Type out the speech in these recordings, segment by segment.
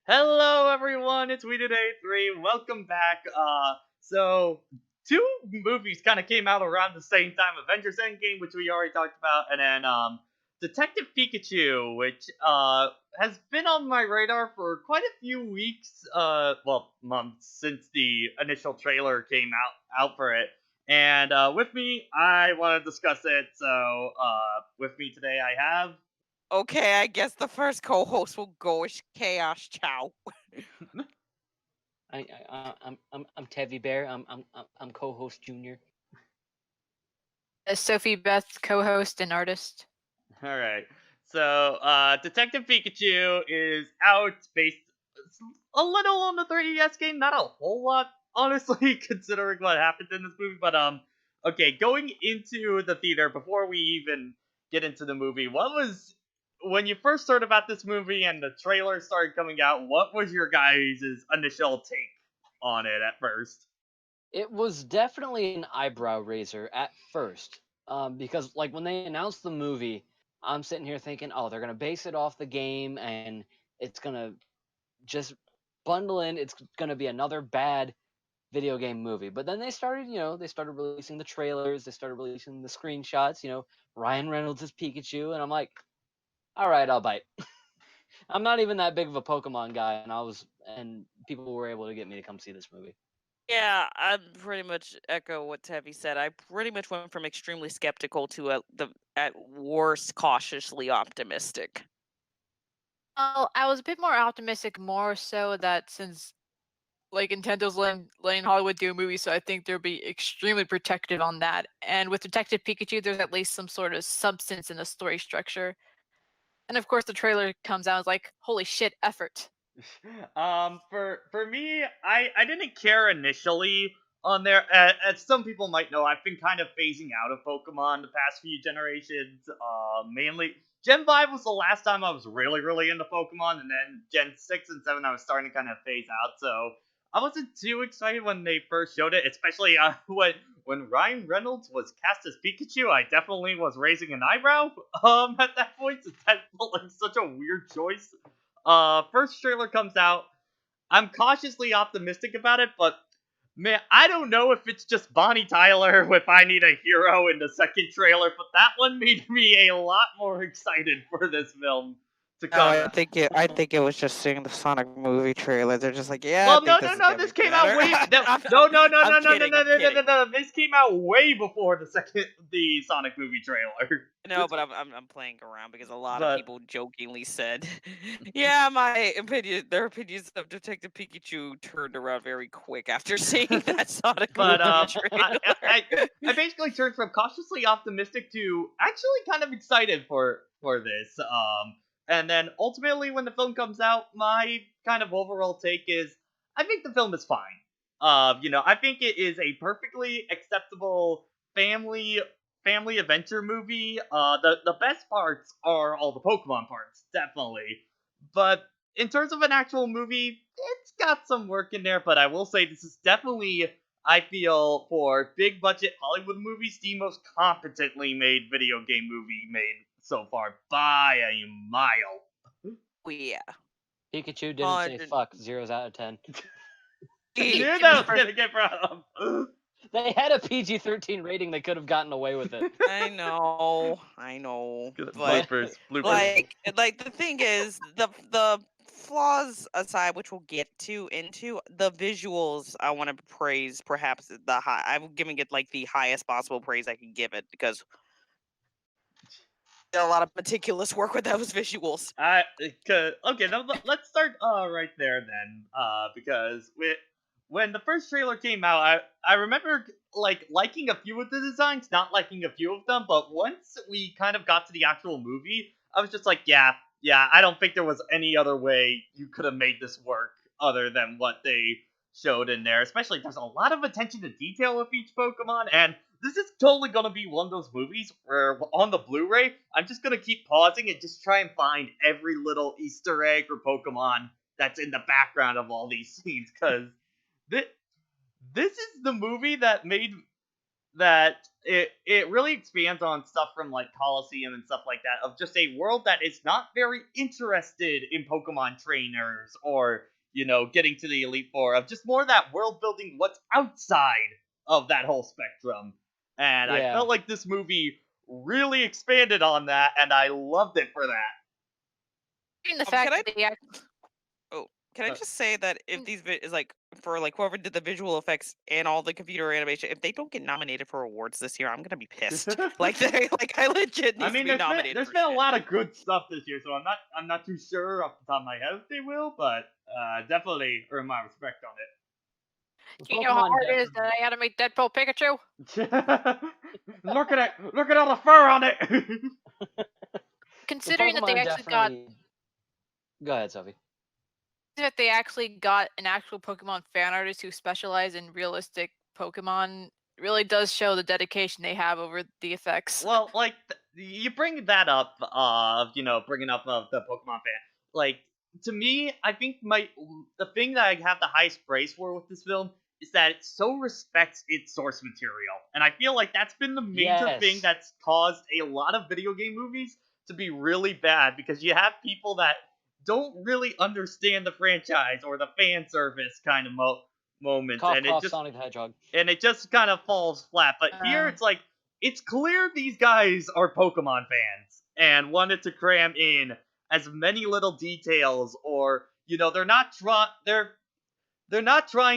Hello everyone, it's We Today 3. Welcome back. So two movies kind of came out around the same time. Avengers Endgame, which we already talked about, and then Detective Pikachu, which has been on my radar for quite a few weeks, months since the initial trailer came out for it. And with me, I want to discuss it. So with me today I have Okay, I guess the first co-host will go as Chaos Chow. I'm Tevy Bear. I'm co-host Junior. Sophie Beth, co-host and artist. All right. So, Detective Pikachu is out based a little on the 3DS game, not a whole lot, honestly, considering what happened in this movie. But okay, going into the theater before we even get into the movie, what was when you first heard about this movie and the trailer started coming out? What was your guys' initial take on it at first? It was definitely an eyebrow raiser at first, because like when they announced the movie, I'm sitting here thinking, oh, they're gonna base it off the game and it's gonna just bundle in. It's gonna be another bad video game movie. But then they started releasing the trailers, they started releasing the screenshots. Ryan Reynolds is Pikachu, and I'm like, all right, I'll bite. I'm not even that big of a Pokemon guy, and people were able to get me to come see this movie. Yeah, I pretty much echo what Tevi said. I pretty much went from extremely skeptical to at worst cautiously optimistic. Well, I was a bit more optimistic, more so that since Nintendo's letting Hollywood do a movie, so I think they'll be extremely protective on that. And with Detective Pikachu, there's at least some sort of substance in the story structure. And of course, the trailer comes out, it's like, holy shit, effort. For me, I didn't care initially on there. As some people might know, I've been kind of phasing out of Pokemon the past few generations. Mainly Gen 5 was the last time I was really into Pokemon, and then Gen 6 and 7 I was starting to kind of phase out. So I wasn't too excited when they first showed it, especially when Ryan Reynolds was cast as Pikachu. I definitely was raising an eyebrow at that point, since that felt like such a weird choice. First trailer comes out. I'm cautiously optimistic about it, but man, I don't know if it's just Bonnie Tyler with I Need a Hero in the second trailer, but that one made me a lot more excited for this film to No, come I out. think it. I think it was just seeing the Sonic movie trailer. They're just like, yeah, I Well, think no, this no, is no. gonna This be came out better. way. No, I'm, no, I'm, no, no, I'm no, no, no, kidding. no, I'm no, no, no, kidding. no. This came out way before the Sonic movie trailer. No, but I'm playing around because a lot of But people jokingly said, "Yeah, their opinions of Detective Pikachu turned around very quick after seeing that Sonic but movie I, I trailer." I basically turned from cautiously optimistic to actually kind of excited for this. And then ultimately when the film comes out, my kind of overall take is I think the film is fine. I think it is a perfectly acceptable family adventure movie. The best parts are all the Pokemon parts, definitely. But in terms of an actual movie, it's got some work in there, but I will say this is definitely, I feel, for big budget Hollywood movies, the most competently made video game movie made so far by a mile. Oh, yeah. Pikachu didn't say 100 fuck. Zeros out of 10. I Give knew me that was first. gonna get brought up. They had a PG-13 rating. They could have gotten away with it. I know, but But bloopers. like the thing is, the flaws aside, which we'll get to into the visuals, I want to praise perhaps the high. I'm giving it like the highest possible praise I can give it because did a lot of meticulous work with those visuals. Okay, now let's start right there then, because when the first trailer came out, I remember like liking a few of the designs, not liking a few of them, but once we kind of got to the actual movie, I was just like, yeah, I don't think there was any other way you could have made this work other than what they showed in there. Especially, there's a lot of attention to detail with each Pokemon, and this is totally gonna be one of those movies where on the Blu-ray, I'm just gonna keep pausing and just try and find every little Easter egg or Pokemon that's in the background of all these scenes, because this is the movie that it really expands on stuff from like Coliseum and stuff like that, of just a world that is not very interested in Pokemon trainers or getting to the Elite Four, of just more that world building, what's outside of that whole spectrum. And I Yeah. felt like this movie really expanded on that, and I loved it for that. In the fact can I- that they Can I just say that if these is like for like whoever did the visual effects and all the computer animation, if they don't get nominated for awards this year, I'm gonna be pissed. Like I legit I needs mean, to be nominated. there's for been a shit. lot of good stuff this year, so I'm not too sure off the top of my head if they will, but definitely earn my respect on The you know how Pokemon hard it is Detective- that I animate Deadpool Pikachu. it. Look at all the fur on it. the Considering that they Pokemon actually got definitely- Go ahead, Sophie. that they actually got an actual Pokemon fan artist who specializes in realistic Pokemon really does show the dedication they have over the effects. Well, like you bring that up, bringing up of the Pokemon fan. Like to me, I think the thing that I have the highest praise for with this film is that it so respects its source material, and I feel like that's been the major thing Yes. that's caused a lot of video game movies to be really bad, because you have people that don't really understand the franchise or the fan service kind of moments, Cough, and cough, Sonic the Hedgehog. it just kind of falls flat. But here it's like, it's clear these guys are Pokemon fans and wanted to cram in as many little details, or they're not trying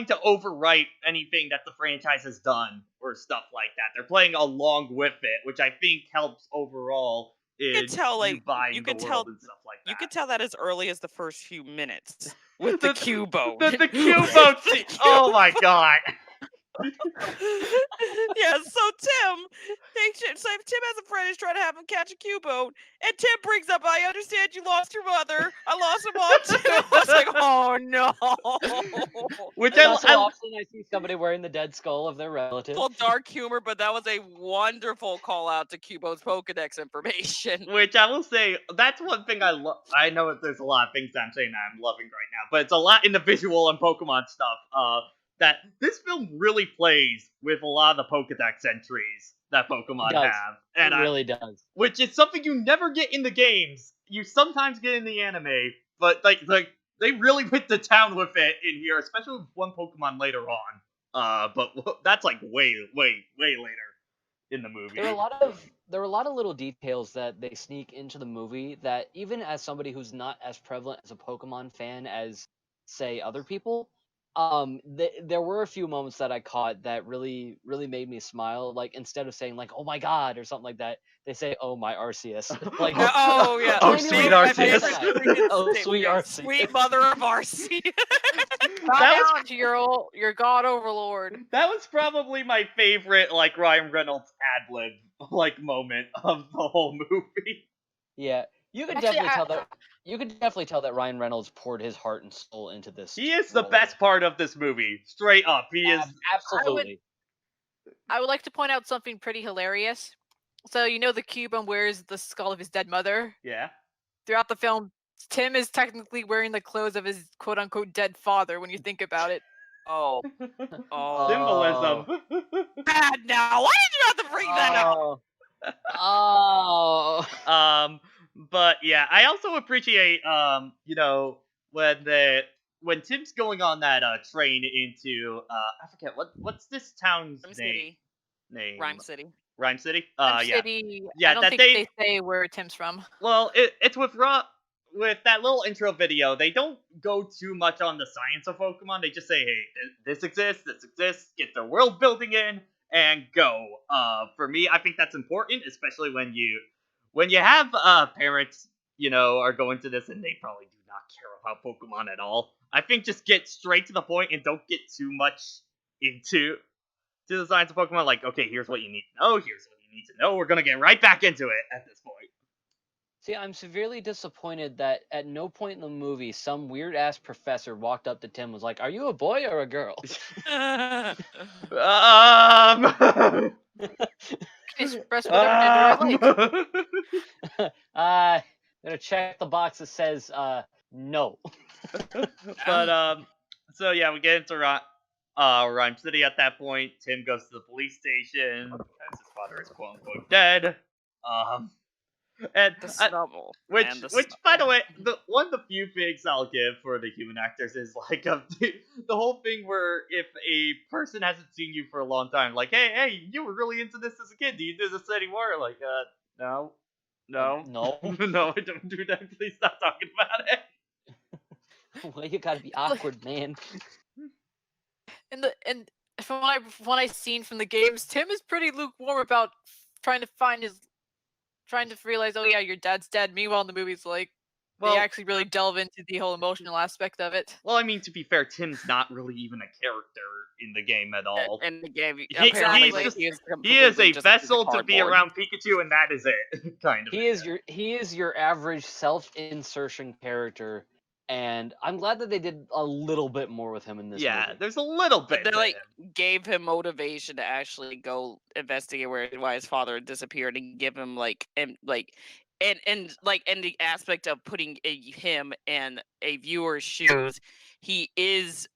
to overwrite anything that the franchise has done or stuff like that. They're playing along with it, which I think helps overall in you buying the world and stuff like that. You could tell that as early as the first few minutes with the Cubo. The Cubo. Oh my god. Yeah, so Tim has a friend who's trying to have him catch a Cubo, and Tim brings up, "I understand you lost your mother. I lost my mom too." I was like, "Oh no!" Which Not so often I see somebody wearing the dead skull of their relative. Full dark humor, but that was a wonderful call out to Cubo's Pokedex information. Which I will say, that's one thing I love. I know there's a lot of things that I'm saying that I'm loving right now, but it's a lot in the visual and Pokemon stuff. That this film really plays with a lot of the Pokedex entries that Pokemon have, and it really does. Which is something you never get in the games. You sometimes get in the anime, but like they really went to town with it in here, especially with one Pokemon later on. But that's like way later in the movie. There were a lot of little details that they sneak into the movie that, even as somebody who's not as prevalent as a Pokemon fan as, say, other people, there were a few moments that I caught that really made me smile. Like, instead of saying like, "Oh my god" or something like that, they say, "Oh my Arceus." Like, Oh yeah, Oh, I knew sweet it was Arceus. my favorite. Oh, sweet Arceus. Sweet mother of Arceus. Bow down to your god overlord. That was probably my favorite, like, Ryan Reynolds ad-lib, like, moment of the whole movie. Yeah, you could Actually, definitely tell that. You could definitely tell that Ryan Reynolds poured his heart and soul into this. He is the role. best part of this movie, straight up. He is. Absolutely. I would like to point out something pretty hilarious. So the Cubone wears the skull of his dead mother. Yeah. Throughout the film, Tim is technically wearing the clothes of his quote-unquote dead father when you think about it. Oh, Symbolism. bad now. Why did you have to bring that up? Oh. But yeah, I also appreciate, when Tim's going on that train into I forget what's this town's Rhyme name? City. Rhyme City. Rhyme City. Rhyme Yeah. City, Yeah, I don't that think they say where Tim's from. Well, it's with that little intro video. They don't go too much on the science of Pokemon. They just say, "Hey, this exists, get the world building in, and go." For me, I think that's important, especially when you have parents, are going to this and they probably do not care about Pokemon at all. I think just get straight to the point and don't get too much into the science of Pokemon. Like, okay, here's what you need to know. Here's what you need to know. We're gonna get right back into it at this point. See, I'm severely disappointed that at no point in the movie some weird ass professor walked up to Tim and was like, "Are you a boy or a girl?" Express whatever gender I like. I'm gonna check the box that says no. But so yeah, we get into Rhyme City at that point. Tim goes to the police station as his father is quote unquote dead. Um, and The snubble. which, and the by the snubble. way, one of the few things I'll give for the human actors is like the whole thing where if a person hasn't seen you for a long time, like, hey, you were really into this as a kid. Do you do this anymore? Like, no, No. no, I don't do that. Please stop talking about it. Well, you gotta be awkward, man. And from what I've seen from the games, Tim is pretty lukewarm about trying to realize, oh yeah, your dad's dead. Meanwhile, in the movies, like Well, they actually really delve into the whole emotional aspect of it. well, I mean, to be fair, Tim's not really even a character in the game at all. And the game, He- apparently, he's like, just- he is He is completely a just a piece of vessel to be cardboard. around Pikachu, and that is it, kind of. He is your average self-insertion character, and I'm glad that they did a little bit more with him in this Yeah, movie. there's a little bit. They to like him. gave him motivation to actually go investigate why his father had disappeared, and give him and the aspect of putting him in a viewer's shoes. He is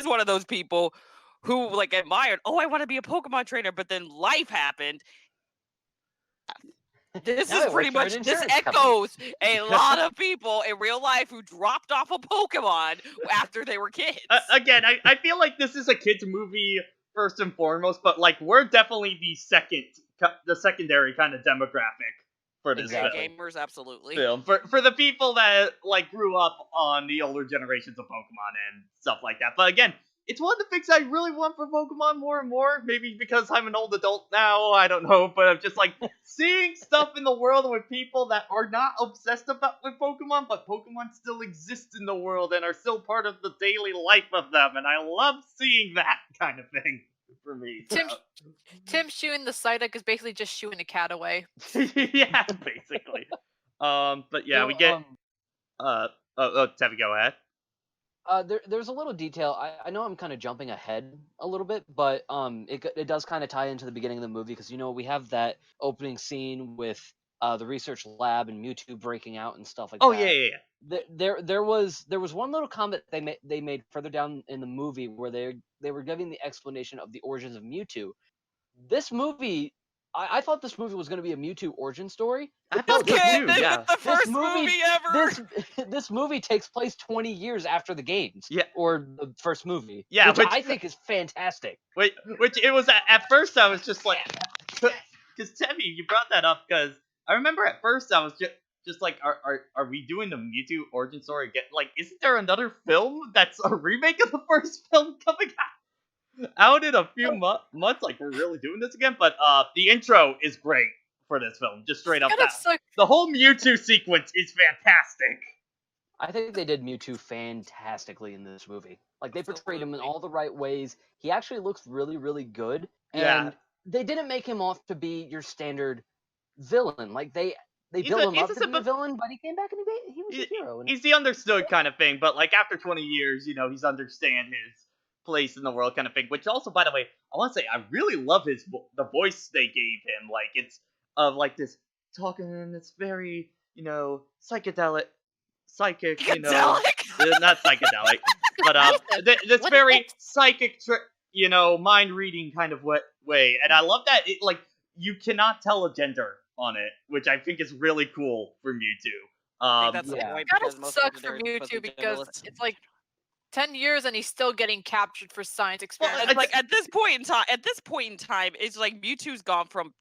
one of those people who like admired. Oh, I want to be a Pokemon trainer, but then life happened. This Now is I work pretty for an much this insurance company. echoes a lot of people in real life who dropped off a Pokemon after they were kids. Again, I feel like this is a kids movie first and foremost, but like we're definitely the secondary kind of demographic for this Exactly. Gamers, absolutely. film. For the people that like grew up on the older generations of Pokemon and stuff like that. But again, it's one of the things I really want for Pokemon more and more. Maybe because I'm an old adult now, I don't know. But I'm just like seeing stuff in the world with people that are not obsessed with Pokemon, but Pokemon still exist in the world and are still part of the daily life of them. And I love seeing that kind of thing for me. Tim shooing the Psyduck is basically just shooing a cat away. Yeah, basically. But yeah, So, we get. Tevi, go ahead. There's a little detail. I know I'm kind of jumping ahead a little bit, but it does kind of tie into the beginning of the movie because we have that opening scene with the research lab and Mewtwo breaking out and stuff like Oh that. yeah. There was one little comment they made further down in the movie where they were giving the explanation of the origins of Mewtwo. This movie, I thought this movie was going to be a Mewtwo origin story. I No, thought so too. Yeah. The first movie ever. This movie takes place 20 years after the games. Yeah. Or the first movie. Yeah, which which I think is fantastic. which it was at first I was just like, because Tevi, you brought that up because I remember at first I was just like, are we doing the Mewtwo origin story again? Like, isn't there another film that's a remake of the first film coming out in a few months? Like, we're really doing this again? But the intro is great for this film, just straight up. The whole Mewtwo sequence is fantastic. I think they did Mewtwo fantastically in this movie. Like, they portrayed him in all the right ways. He actually looks really, really good. And Yeah. they didn't make him off to be your standard villain. Like, they He's built a- him he's up a to be a sympath- villain, but he came back and he was a hero. And He's the understood kind of thing, but like after 20 years, he's understand his place in the world kind of thing. Which also, by the way, I want to say I really love the voice they gave him. Like it's of like this talking, it's very psychic, not psychedelic, but this What- very psychic, mind reading kind of way. And I love that it like you cannot tell a gender on it, which I think is really cool for Mewtwo. I think that's the yeah. point Kind because of most sucks for legendary Mewtwo because generalists- it's like 10 years and he's still getting captured for science Well, experiments. it's like at this point in time, it's like Mewtwo's gone from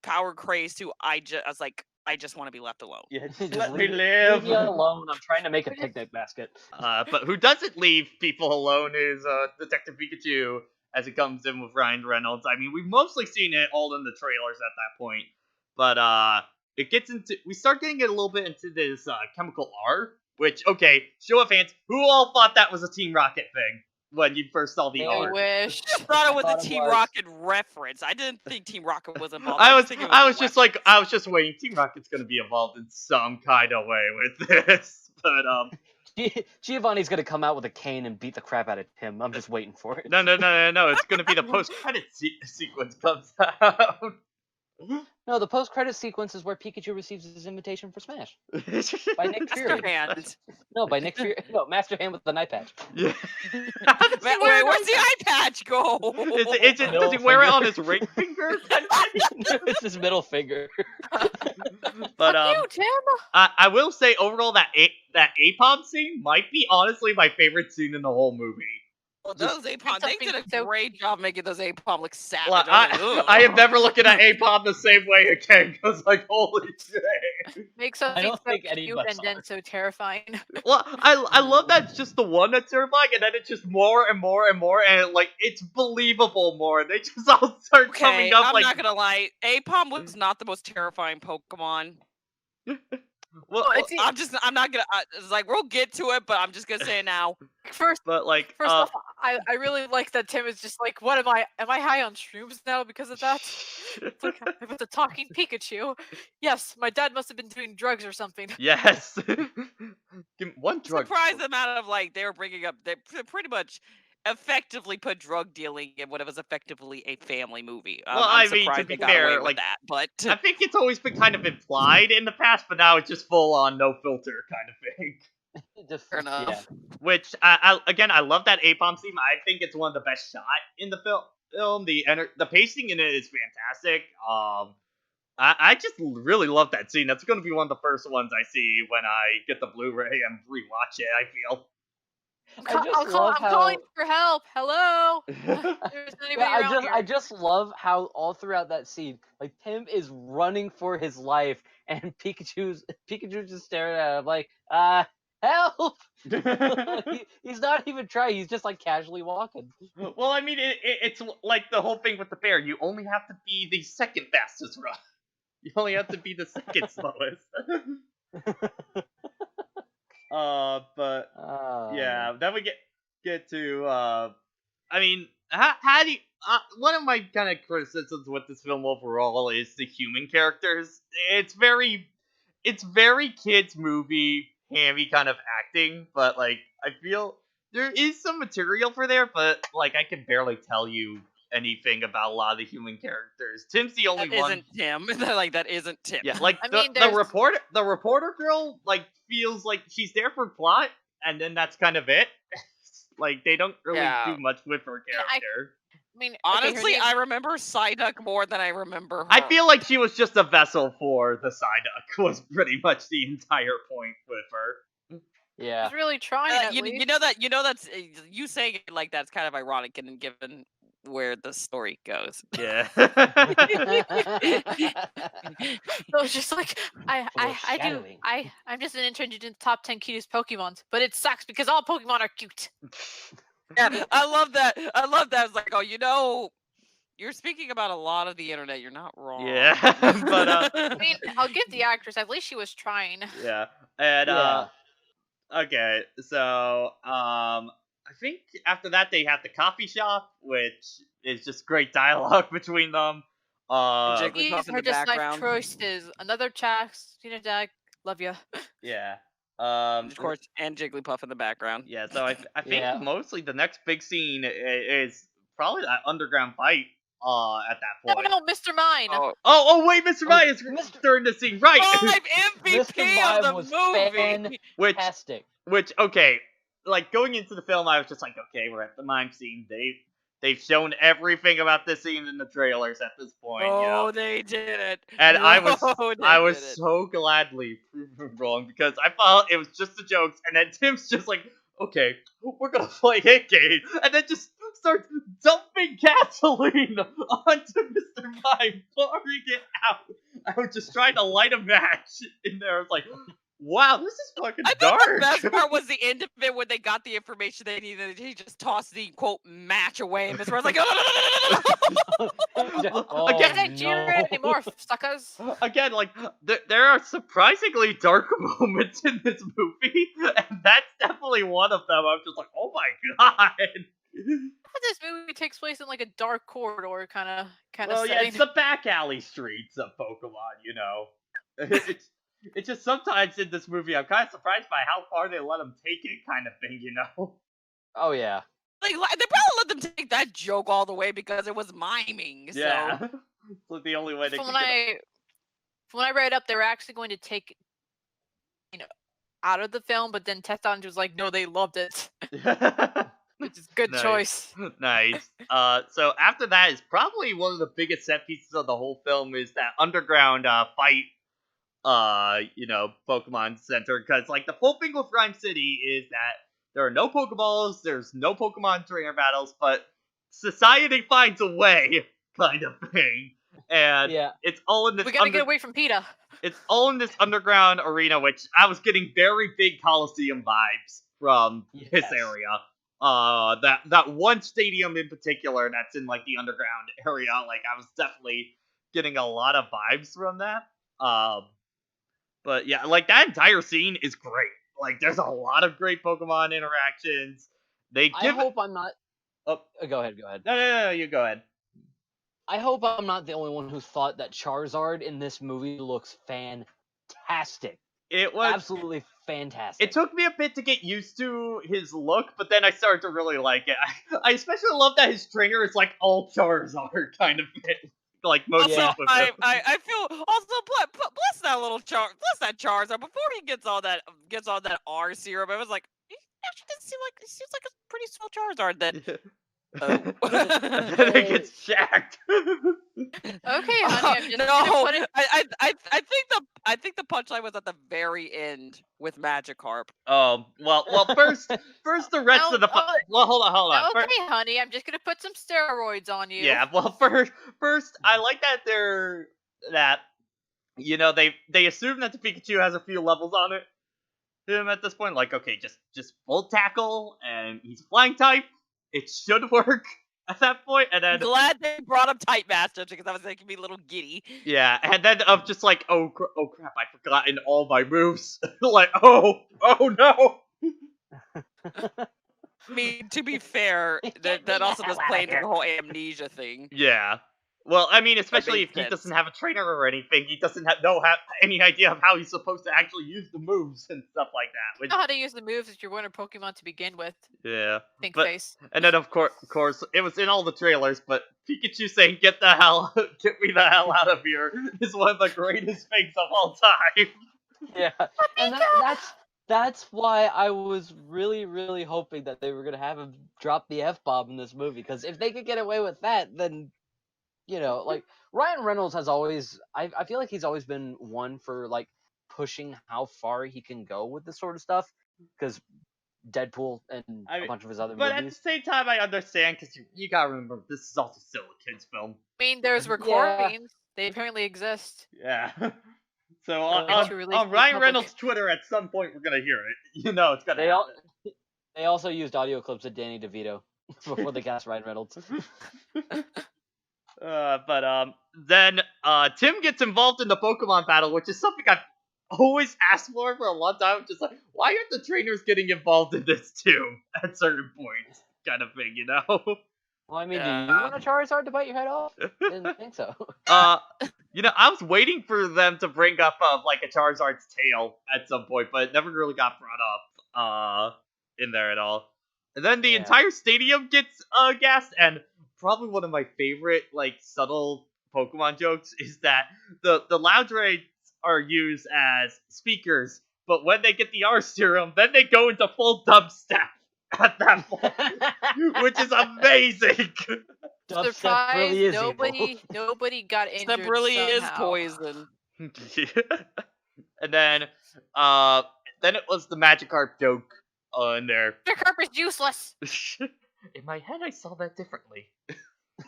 power craze to I just want to be left alone. Yeah, just Just let me leave live. me alone. I'm trying to make a picnic basket. But who doesn't leave people alone is Detective Pikachu as it comes in with Ryan Reynolds. I mean, we've mostly seen it all in the trailers at that point, but we start getting it a little bit into this chemical R, which, okay, show of hands, who all thought that was a Team Rocket thing when you first saw the I R? wish. I thought it was thought a it Team was. Rocket reference. I didn't think Team Rocket was involved. I was thinking it I a was just reference. like I was just waiting. Team Rocket's gonna be involved in some kind of way with this, but Giovanni's gonna come out with a cane and beat the crap out of Tim. I'm just waiting for it. no. It's gonna be the post-credit sequence comes out. No, the post-credit sequence is where Pikachu receives his invitation for Smash by Nick Master Fury. Hand. No, by Nick Fury. No, Master Hand with the night patch. Yeah. Wait, where's the eye patch go? Does Middle he wear it finger. on his ring finger? It's his middle finger. But Fuck you, Tim. I will say overall that Apom scene might be honestly my favorite scene in the whole movie. Well, those Apom, they did a so- great job making those Apom look savage. Like, I was like, I am "Ugh." never looking at Apom the same way again because like holy shit. Makes I something don't so think any of cute us and then so terrifying. Well, I love that it's just the one that's terrifying, and then it's just more and more and more, and like it's believable more. They just all start Okay, coming up I'm like. not gonna lie. Apom was not the most terrifying Pokemon. Well, I'm not gonna. It's like we'll get to it, but I'm just gonna say it now. First like off, I really like that Tim is just like, what am I? Am I high on shrooms now because of that? It's like with the talking Pikachu. Yes, my dad must have been doing drugs or something. Yes. Give me one drug. Surprised the amount of like they were bringing up. They pretty much effectively put drug dealing in what was effectively a family movie. Well, I'm I mean, to surprised be they got away fair, with like, that, but I think it's always been kind of implied in the past, but now it's just full on no filter kind of thing. Just, fair enough. yeah. Which I love that Apom scene. I think it's one of the best shot in the film. The pacing in it is fantastic. I just really love that scene. That's going to be one of the first ones I see when I get the Blu-ray and rewatch it. I feel. I'm calling for help. Hello. There's anybody Yeah, around here? I just love how all throughout that scene, like Tim is running for his life, and Pikachu's just staring at him like, help! He's not even trying. He's just like casually walking. Well, I mean, it's like the whole thing with the bear. You only have to be the second fastest run. You only have to be the second slowest. But yeah, then we get to I mean, how do you, one of my kind of criticisms with this film overall is the human characters. It's very kids movie hammy kind of acting, but like I feel there is some material for there, but like I can barely tell you anything about a lot of the human characters. Tim's the only that one. isn't Tim. Like that isn't Tim. Yeah, like I mean, the reporter girl like feels like she's there for plot, and then that's kind of it. Like they don't really do much with her character. I mean, Honestly, I remember Psyduck more than I remember her. I feel like she was just a vessel for the Psyduck. Was pretty much the entire point with her. Yeah. He's really trying. At least. You know that's you saying it like that's kind of ironic, and given where the story goes. Yeah. So it's just like I'm just an intern in the top 10 cutest Pokemons, but it sucks because all Pokemon are cute. Yeah, I love that. I love that. It's like, oh, you know, you're speaking about a lot of the internet. You're not wrong. Yeah, but I mean, I'll give the actress. At least she was trying. Yeah, and Yeah. okay, so I think after that they have the coffee shop, which is just great dialogue between them. Jigglypuff These in are the just life background. choices. Another Chax, Dad, love you. Yeah. Of course, and Jigglypuff in the background. Yeah, so I think Yeah. mostly the next big scene is probably that underground fight. At that point. No, Mr. Mine. Oh, wait, Mr. Mime is during the scene, right? 5 Mr. MVP Mime of the was movie. fantastic. Which okay, like going into the film, I was just like, okay, we're at the mime scene. They've shown everything about this scene in the trailers at this point. Oh, you know? they did it. And I was did it. so gladly proven wrong because I thought it was just the jokes, and then Tim's just like, okay, we're gonna play hit game, and then just starts dumping gasoline onto Mr. Mime, pouring it out. I was just trying to light a match in there. I was like, wow, this is fucking I dark. thought the best part was the end of it when they got the information they needed. He just tossed the quote match away, and Mr. Mime's like, Oh, Again, Can't generate anymore, suckers. Again, like there are surprisingly dark moments in this movie, and that's definitely one of them. I'm just like, oh my god. This movie takes place in like a dark corridor kind of Well, yeah, setting. it's the back alley streets of Pokemon, you know. It's just sometimes in this movie, I'm kind of surprised by how far they let them take it, kind of thing, you know. Oh yeah. like they probably let them take that joke all the way because it was miming. So. Yeah. So the only way they From could when I read up, they were actually going to take out of the film, but then Teston was like, no, they loved it, get. which is good Nice. choice. Nice. So after that is probably one of the biggest set pieces of the whole film is that underground fight. Pokemon Center, because like the full thing with Rhyme City is that there are no Pokeballs, there's no Pokemon trainer battles, but society finds a way, kind of thing, and Yeah. it's all in this. We gotta get away from PETA. It's all in this underground arena, which I was getting very big Coliseum vibes from this Yes. area. That one stadium in particular that's in like the underground area, like I was definitely getting a lot of vibes from that. But yeah, like that entire scene is great. Like there's a lot of great Pokemon interactions. They I give. hope I'm not. Oh, Go ahead. Go ahead. no, you go ahead. I hope I'm not the only one who thought that Charizard in this movie looks fantastic. It was Absolutely fantastic. It took me a bit to get used to his look, but then I started to really like it. I especially love that his trainer is like all Charizard kind of thing. Like most Also, people do. I feel also bless that little bless that Charizard before he gets all that R serum. I was like, he actually doesn't seem like, it seems like a pretty small Charizard then. And then it gets jacked. Okay, honey, I'm just no, gonna put it. I think the punchline was at the very end with Magikarp. Well, first the rest of the. Well, hold on. Okay, honey, I'm just gonna put some steroids on you. Yeah, well, first, I like that they assume that the Pikachu has a few levels on him at this point. Like, okay, just full tackle, and he's a flying type. It should work at that point, and then Glad they brought up Type Master because I was making me a little giddy. yeah, and then I'm just like, oh crap, I've forgotten all my moves. Like, oh no. I mean, to be fair, that also does play into the whole amnesia thing. Yeah. Well, I mean, especially if makes he sense. doesn't have a trainer or anything, he doesn't have any idea of how he's supposed to actually use the moves and stuff like that. You Which, know how to use the moves if you're winning Pokemon to begin with. yeah. Think But- face. And then of course, it was in all the trailers, but Pikachu saying "Get me the hell out of here" is one of the greatest things of all time. Yeah, and that's why I was really, really hoping that they were gonna have him drop the F-bomb in this movie. Because if they could get away with that, then like Ryan Reynolds has always, I feel like he's always been one for like pushing how far he can go with this sort of stuff. Because Deadpool and a bunch of his other But at the movies. same time, I understand because you gotta remember this is also still a kids' film. I mean, there's recordings. They apparently exist. Yeah. So Like to release on to the Ryan public. Reynolds' Twitter, at some point we're gonna hear it. It's gonna. They also used audio clips of Danny DeVito before they cast Ryan Reynolds. Then Tim gets involved in the Pokemon battle, which is something I've always asked for a long time. Just like, why aren't the trainers getting involved in this too at certain points, kind of thing, Well, I mean, do you want a Charizard to bite your head off? Didn't think so. I was waiting for them to bring up like a Charizard's tail at some point, but it never really got brought up in there at all. And then the entire stadium gets gassed, and probably one of my favorite like subtle Pokemon jokes is that the Loudreids are used as speakers, but when they get the R serum, then they go into full dubstep at that point, which is amazing. Dubstep Surprise! really is evil. Nobody got injured. That really is somehow. poison. And then it was the Magikarp joke in there. Magikarp is useless. In my head, I saw that differently.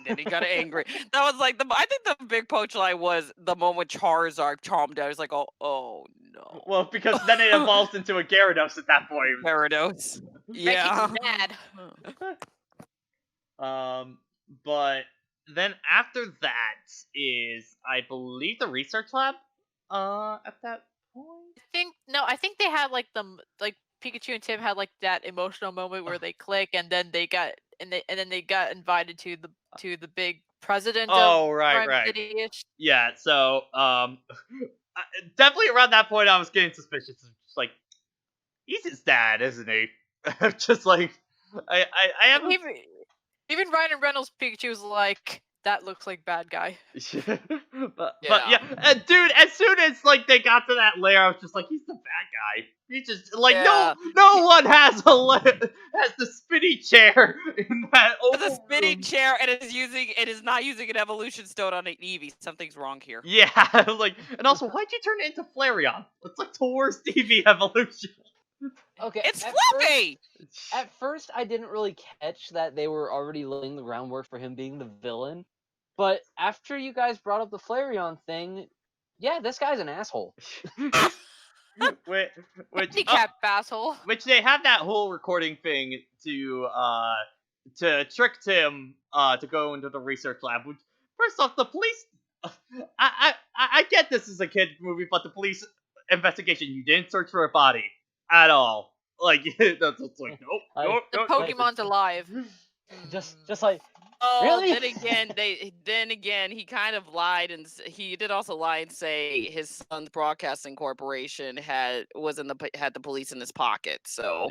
Then he got angry. That was like I think the big punchline was the moment Charizard chomped out. He's like, oh no. Well, because then it evolves into a Gyarados at that point. Gyarados. Yeah. Yeah. Mad. But then after that is, I believe, the research lab. At that point. I think they had like Pikachu and Tim had like that emotional moment where they click, and then they got invited to the big president. Oh, of right. Rhyme City-ish. Yeah. So definitely around that point, I was getting suspicious. It's just like, he's his dad, isn't he? Just like I have. Even Ryan Reynolds Pikachu was like, that looks like bad guy. but yeah, dude, as soon as like they got to that lair, I was just like, he's the bad guy. He just like Yeah. no one has has the spinny chair in that It's a oval spinning room. chair, and it is not using an evolution stone on an Eevee. Something's wrong here. Yeah, like, and also, why'd you turn it into Flareon? It's like the worst Eevee evolution. Okay, It's at fluffy. At first, I didn't really catch that they were already laying the groundwork for him being the villain. But after you guys brought up the Flareon thing, yeah, this guy's an asshole. which Handicap asshole. which they have that whole recording thing to trick Tim to go into the research lab. Which, first off, the police. I get this is a kid movie, but the police investigation, you didn't search for a body at all. Like that's like nope. The Pokemon's alive. Just like, Oh, really? then again, he kind of lied, and he did also lie and say his son's broadcasting corporation had the police in his pocket. So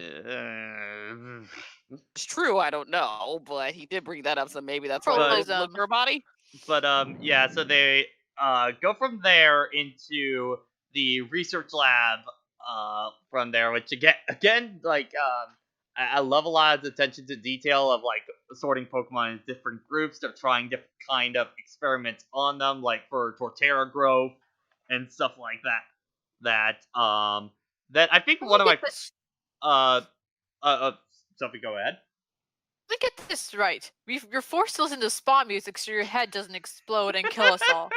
it's true. I don't know, but he did bring that up. So maybe that's why they didn't look for a body. But yeah, so they go from there into the research lab from there, which again like I love a lot of the attention to detail of like sorting Pokemon in different groups. They're trying different kind of experiments on them, like for Torterra growth and stuff like that. That I think one of my Sophie, go ahead. Let me get this right. Your force stills into spa music so your head doesn't explode and kill us all.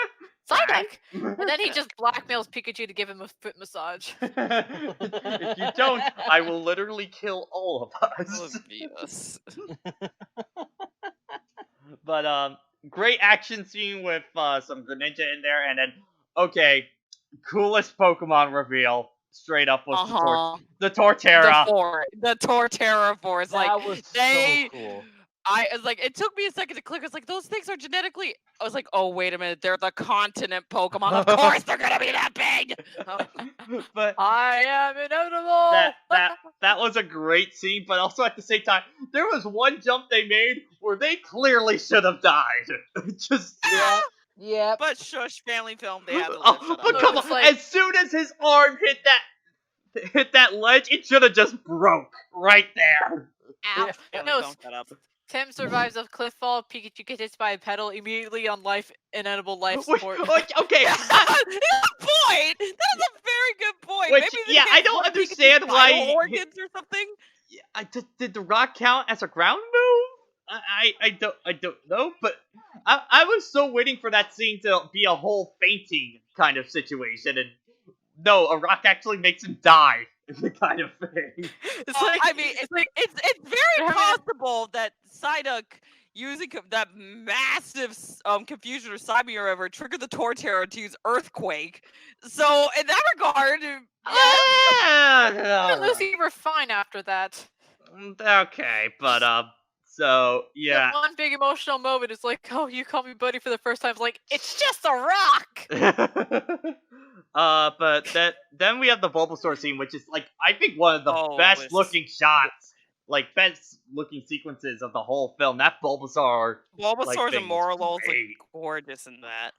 Psyduck! And then he just blackmails Pikachu to give him a foot massage. If you don't, I will literally kill all of us. Yes. But great action scene with some Greninja in there, and then okay, coolest Pokemon reveal straight up was the Torterra. The Torterra Force. that Like was they, so cool. I was like, it took me a second to click. It's like those things are genetically. I was like, oh wait a minute, they're the continent Pokemon. Of course they're gonna be that big. But I am inevitable. that was a great scene, but also at the same time, there was one jump they made where they clearly should have died. Just Yeah. But shush, family film. They had to live. Shut but up. come on, as soon as his arm hit that ledge, it should have just broke right there. Ow. Family No, film, shut up. Tim survives a cliff fall. Pikachu gets hit by a pedal immediately on inedible life support. Okay. That's a point. That is a very good point. Which, Maybe yeah, I don't understand why organs or something. Yeah, did the rock count as a ground move? I don't know, but I was so waiting for that scene to be a whole fainting kind of situation, and no, a rock actually makes him die. Kind of thing. It's like, I mean, it's very possible that Psyduck using that massive confusion or Cyber River triggered the Torterra to use Earthquake. So in that regard, Lucy, we're fine after that. Okay, but so yeah. The one big emotional moment is like, oh, you call me buddy for the first time. It's like, it's just a rock. But then we have the Bulbasaur scene, which is like I think one of the best looking shots, like best looking sequences of the whole film. That Bulbasaur's and Morlul's like gorgeous in that.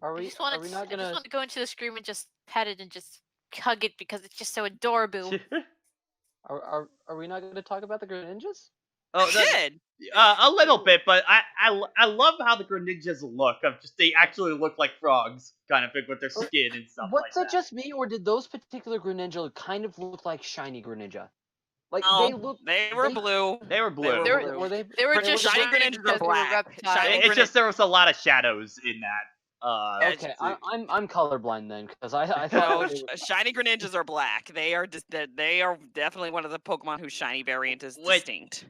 I just want to go into the screen and just pet it and just hug it because it's just so adorable. Are we not going to talk about the Greninjas? Oh, a little bit, but I love how the Greninjas look. They actually look like frogs, kind of thing, with their skin and stuff like that. Was that just me, or did those particular Greninja kind of look like shiny Greninja? Like they were blue. They were blue. They were just shiny Greninjas are black. It's just there was a lot of shadows in that. Okay, I'm colorblind then, because I thought shiny Greninjas are black. They are definitely one of the Pokemon whose shiny variant is distinct.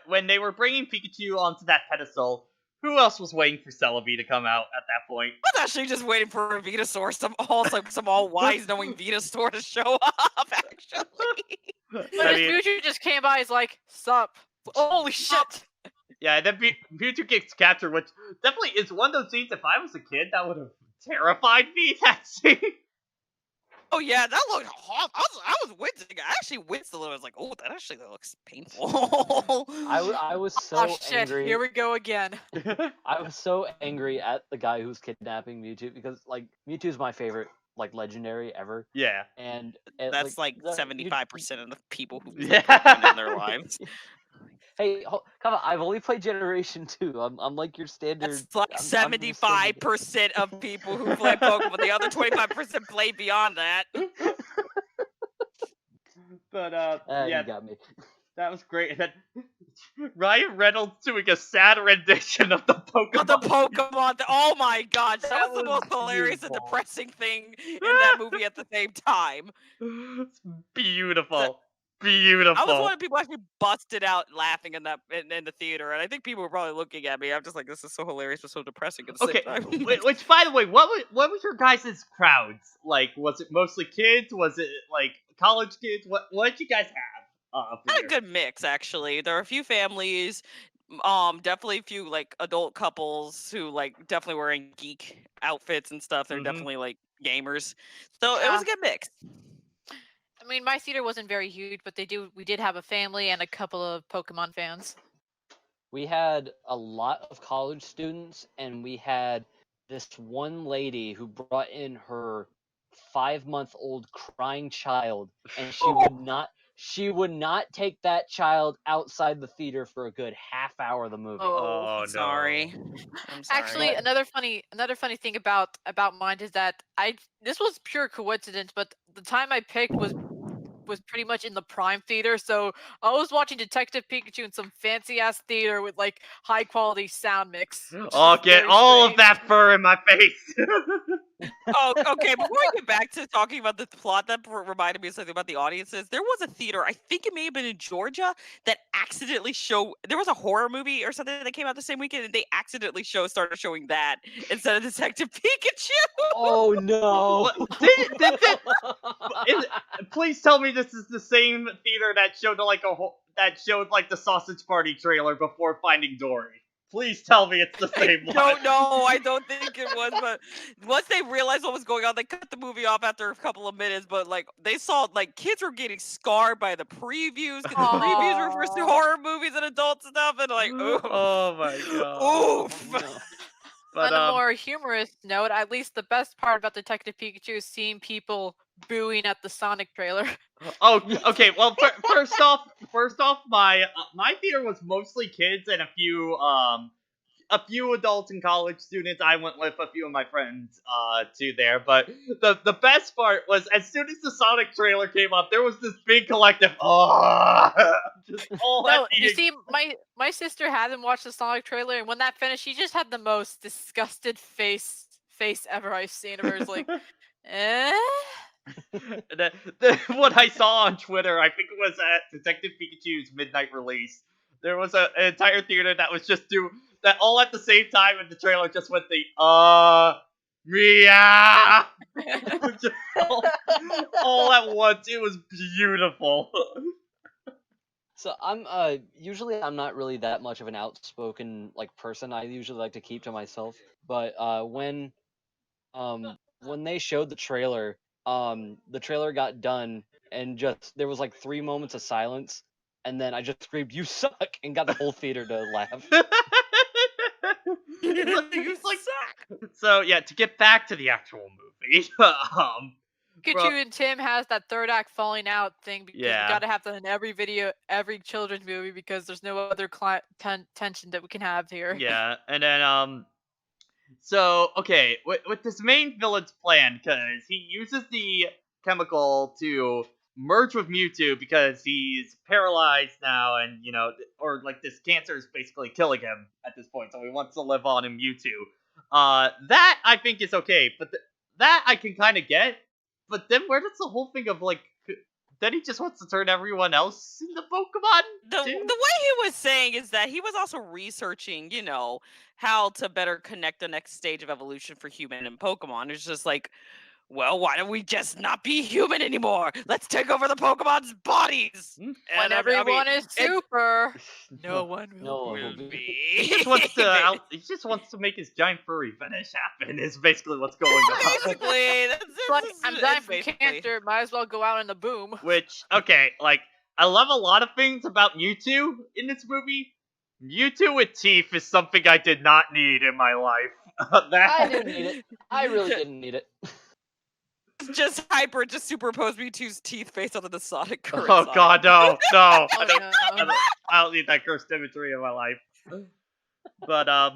When they were bringing Pikachu onto that pedestal, who else was waiting for Celebi to come out at that point? I was actually just waiting for a Venusaur, some all wise knowing Venusaur to show up. Actually, but Pikachu just came by. He's like, "Sup? Holy shit!" Yeah, then Mewtwo gets captured, which definitely is one of those scenes, if I was a kid, that would have terrified me, that scene. Oh yeah, that looked hot. I was wincing. I actually winced a little. I was like, oh, that actually looks painful. I was Oh so shit! angry. Here we go again. I was so angry at the guy who's kidnapping Mewtwo because like Mewtwo's my favorite like legendary ever, Yeah. and That's like you 75% of the people who play Yeah. Pokemon in their lives. Hey, come on! I've only played Generation 2. I'm like your standard. That's like I'm just standard. 75% of people who play Pokemon. The other 25% play beyond that. But You yeah, got me. that was great. And then Ryan Reynolds doing a sad rendition of the Pokemon. But the Pokemon, oh my god, that That was the most was hilarious and beautiful. depressing thing in that movie at the same time. It's beautiful. I was Beautiful. one of the people actually busted out laughing in the theater, and I think people were probably looking at me. I'm just like, this is so hilarious but so depressing at the Okay, same time. which by the way, what was your guys' crowds like? Was it mostly kids? Was it like college kids? What did you guys have? For Had a your- good mix actually. There were a few families, definitely a few like adult couples who like definitely wearing geek outfits and stuff. They're Mhm. definitely like gamers, so it was a good mix. I mean, my theater wasn't very huge, but we did have a family and a couple of Pokemon fans. We had a lot of college students, and we had this one lady who brought in her 5-month-old crying child, and she would not take that child outside the theater for a good half hour of the movie. Oh no. Sorry. I'm sorry. Actually, another funny thing about mine is that this was pure coincidence, but the time I picked was pretty much in the Prime theater, so I was watching Detective Pikachu in some fancy ass theater with like high quality sound mix. I'll get all of that fur in my face. Oh, okay. Before we get back to talking about the plot, that reminded me of something about the audiences. There was a theater, I think it may have been in Georgia, that accidentally there was a horror movie or something that came out the same weekend, and they accidentally started showing that instead of Detective Pikachu. Oh no! Please tell me this is the same theater that showed like the Sausage Party trailer before Finding Dory. Please tell me it's the same one. Don't know. I don't think it was, but once they realized what was going on, they cut the movie off after a couple of minutes. But like they saw, like kids were getting scarred by the previews because the previews were for horror movies and adult stuff, and like, oof. Oh my god. Oof. No. But On a more humorous note, at least the best part about Detective Pikachu is seeing people booing at the Sonic trailer. Oh, okay. Well, first off, my theater was mostly kids and a few adults and college students. I went with a few of my friends to there. But the best part was as soon as the Sonic trailer came up, there was this big collective just all No, that you see, my sister hadn't watched the Sonic trailer, and when that finished, she just had the most disgusted face ever I've seen of her. It's like, eh? What I saw on Twitter, I think it was at Detective Pikachu's midnight release. There was an entire theater that was just that all at the same time, and the trailer just went Mia, just all at once. It was beautiful. So I'm usually I'm not really that much of an outspoken like person. I usually like to keep to myself. But when they showed the trailer got done and just there was like 3 moments of silence, and then I just screamed "You suck" and got the whole theater to laugh. You suck. So yeah, to get back to the actual movie, Pikachu and Tim has that third act falling out thing because Yeah. we gotta have that in every children's movie because there's no other tension that we can have here. yeah, and then so okay, with this main villain's plan, because he uses the chemical to merge with Mewtwo because he's paralyzed now, and or like this cancer is basically killing him at this point, so he wants to live on in Mewtwo. That I think is okay, but that I can kind of get. But then where does the whole thing of like? Then he just wants to turn everyone else into Pokemon. The way he was saying is that he was also researching, how to better connect the next stage of evolution for human and Pokemon. It's just like, well, why don't we just not be human anymore? Let's take over the Pokemon's bodies. Hmm? When everyone is super, no one will. one will Will be. He just wants to be. he just wants to make his giant furry fetish happen. Is basically what's going on. Basically, Like, I'm dying it's from basically. cancer, might as well go out in the boom. Which, okay, like, I love a lot of things about Mewtwo in this movie. Mewtwo with teeth is something I did not need in my life. I didn't need it. I really didn't need it. Just superimposed Mewtwo's teeth face onto the Sonic current. Oh god, no, no. Oh no. I don't need that cursed imagery in my life. But,